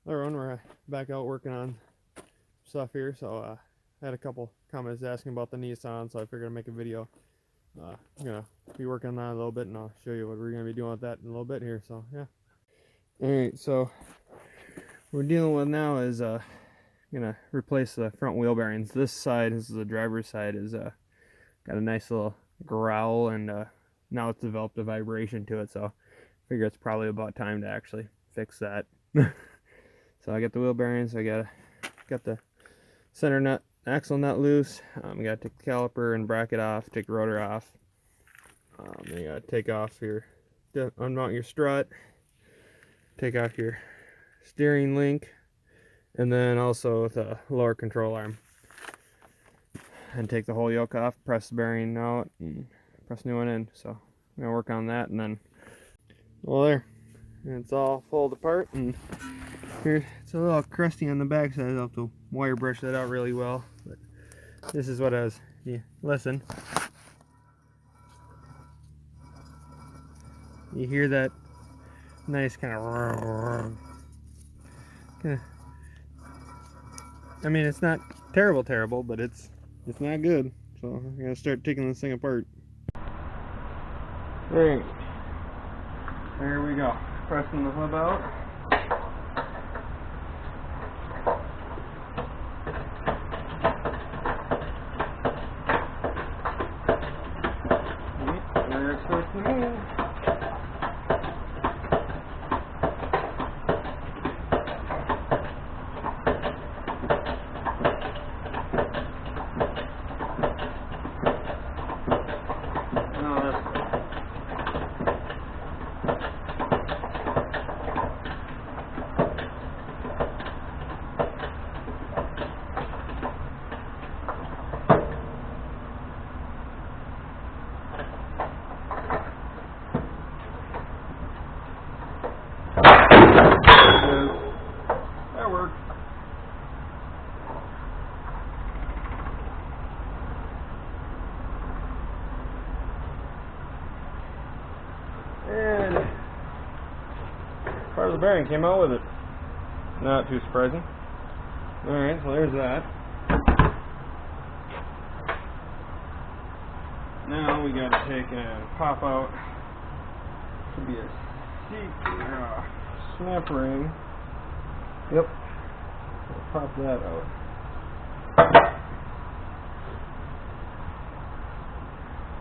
Everyone, we're back out working on stuff here. So I had a couple comments asking about the Nissan, so I figured I'd make a video. I'm gonna be working on that a little bit, and I'll show you what we're gonna be doing with that in a little bit here. So yeah. All right. So what we're dealing with now is gonna replace the front wheel bearings. This side, this is the driver's side, is got a nice little growl, and now it's developed a vibration to it. So I figure it's probably about time to actually fix that. So I got the wheel bearings. I got the center nut, axle nut loose. You got to take the caliper and bracket off, take the rotor off. Then you got to take off unmount your strut, take off your steering link, and then also the lower control arm. And take the whole yoke off, press the bearing out, and press new one in. So I'm gonna work on that, and then, well, there, it's all folded apart, and here it's a little crusty on the back side. I'll have to wire brush that out really well. But this is what I was. Listen. You hear that nice kind of. I mean, it's not terrible, but it's not good. So I'm gonna start taking this thing apart. Alright, there we go. Pressing the hub out. There it's supposed to be. That worked. And part of the bearing came out with it. Not too surprising. Alright, so there's that. Now we gotta take and pop out. Should be a snap ring. Yep. Pop that out.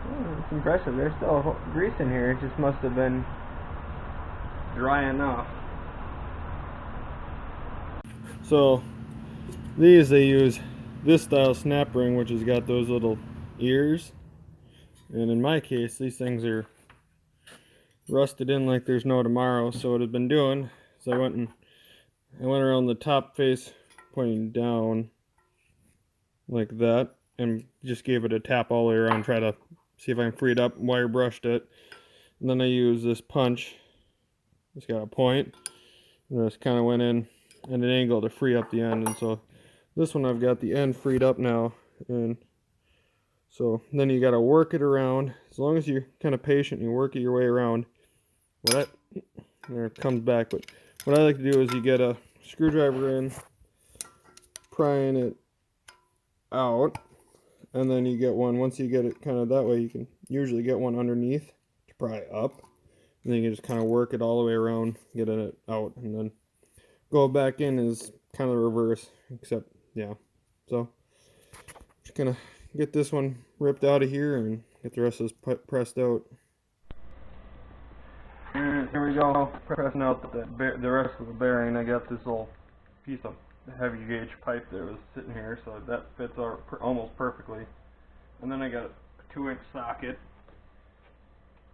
Oh, it's impressive. There's still grease in here. It just must have been dry enough. So these, they use this style snap ring, which has got those little ears. And in my case, these things are rusted in like there's no tomorrow. So what I've been doing is I went around the top face pointing down like that, and just gave it a tap all the way around, try to see if I can free it up, wire brushed it, and then I use this punch. It's got a point, and I just kind of went in at an angle to free up the end. And so this one, I've got the end freed up now, and so then you got to work it around. As long as you're kind of patient, you work it your way around. Well, there it comes back. But what I like to do is you get a screwdriver in, prying it out, and then you get one. Once you get it kind of that way, you can usually get one underneath to pry up, and then you can just kind of work it all the way around, get it out, and then go back in is kind of the reverse, except yeah. So just gonna get this one ripped out of here and get the rest of this pressed out. And here we go, pressing out the rest of the bearing. I got this little piece of heavy gauge pipe that was sitting here, so that fits almost perfectly. And then I got a 2-inch socket,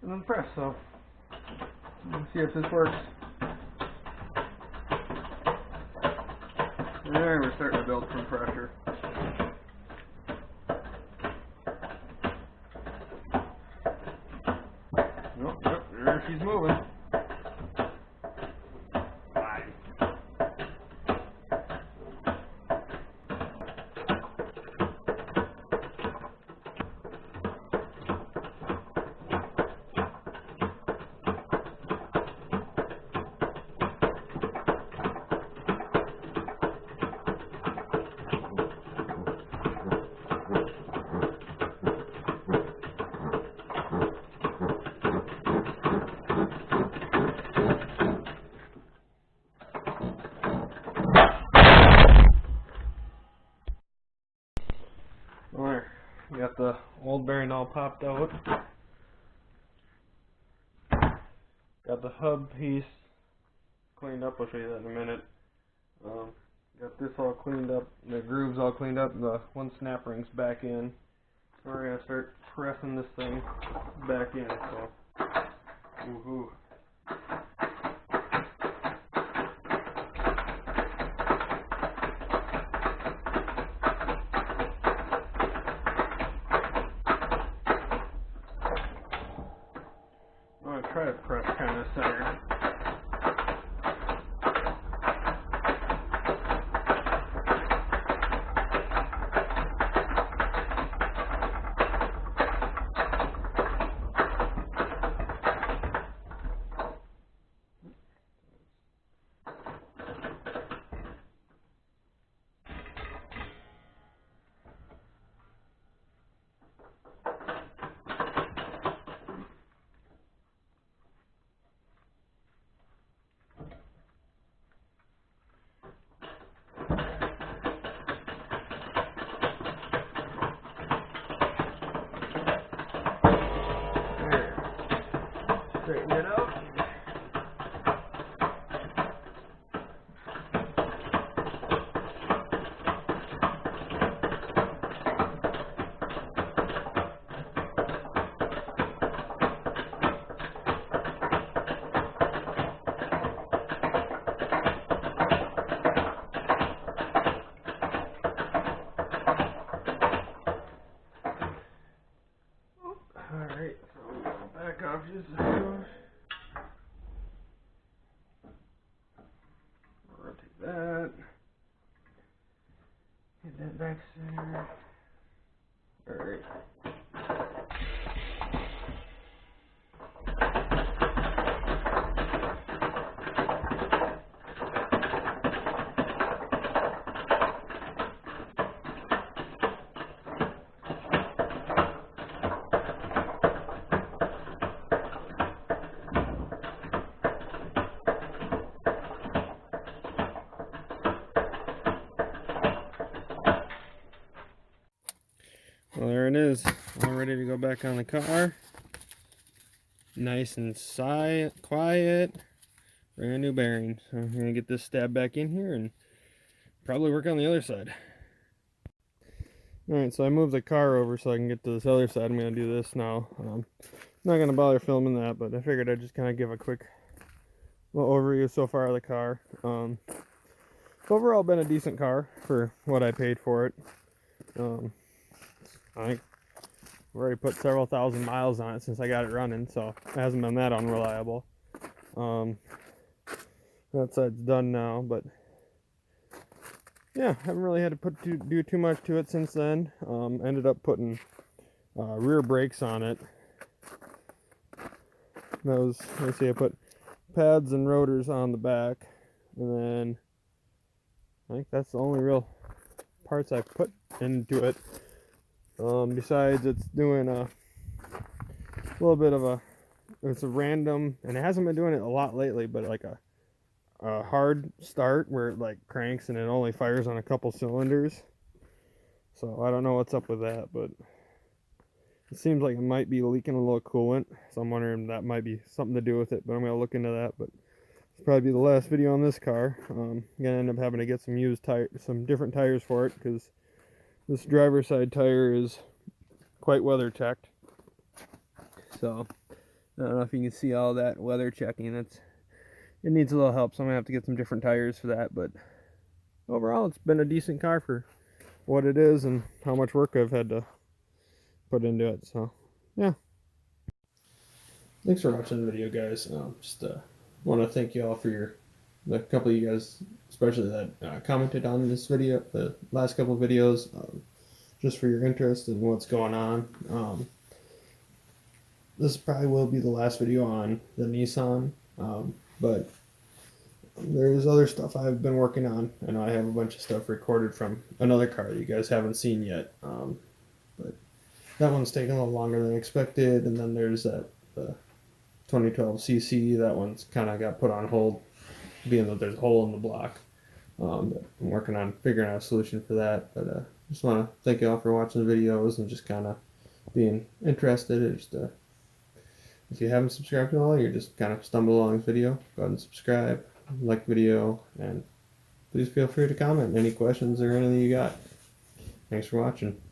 and then press. So let's see if this works. There, we're starting to build some pressure. Nope, there she's moving. Fine. the old bearing all popped out. Got the hub piece cleaned up. I'll show you that in a minute. Got this all cleaned up, the grooves all cleaned up, the one snap ring's back in. So we're going to start pressing this thing back in. So, woohoo. I'm going to try to press kind of center. Straighten it out. Alright, so we'll back off just a second. Rotate that. Get that back center. Alright. Well, there it is, all ready to go back on the car. Nice and quiet, brand new bearing. So I'm gonna get this stab back in here and probably work on the other side. Alright, so I moved the car over so I can get to this other side. I'm gonna do this now. I'm not gonna bother filming that, but I figured I'd just kind of give a quick little overview so far of the car. It's overall been a decent car for what I paid for it. I think I've already put several thousand miles on it since I got it running, so it hasn't been that unreliable. That side's done now, but yeah, haven't really had to do too much to it since then. Ended up putting rear brakes on it. Let's see, I put pads and rotors on the back, and then I think that's the only real parts I've put into it. Besides, it's doing a little bit of it's a random, and it hasn't been doing it a lot lately, but like a hard start where it like cranks and it only fires on a couple cylinders. So I don't know what's up with that, but it seems like it might be leaking a little coolant. So I'm wondering if that might be something to do with it, but I'm going to look into that. But it's probably be the last video on this car. I'm going to end up having to get some different tires for it, because this driver's side tire is quite weather checked. So I don't know if you can see all that weather checking. It needs a little help, so I'm gonna have to get some different tires for that. But overall, it's been a decent car for what it is and how much work I've had to put into it. So yeah, thanks for watching the video, guys. Just want to thank you all for the couple of you guys, especially that commented on this video, the last couple of videos, just for your interest in what's going on. This probably will be the last video on the Nissan, but there's other stuff I've been working on. I know I have a bunch of stuff recorded from another car that you guys haven't seen yet, but that one's taking a little longer than expected. And then there's the 2012cc, that one's kind of got put on hold, being that there's a hole in the block. But I'm working on figuring out a solution for that. But just want to thank you all for watching the videos and just kind of being interested. If you haven't subscribed at all, you're just kind of stumble along this video, go ahead and subscribe, like the video, and please feel free to comment any questions or anything you got. Thanks for watching.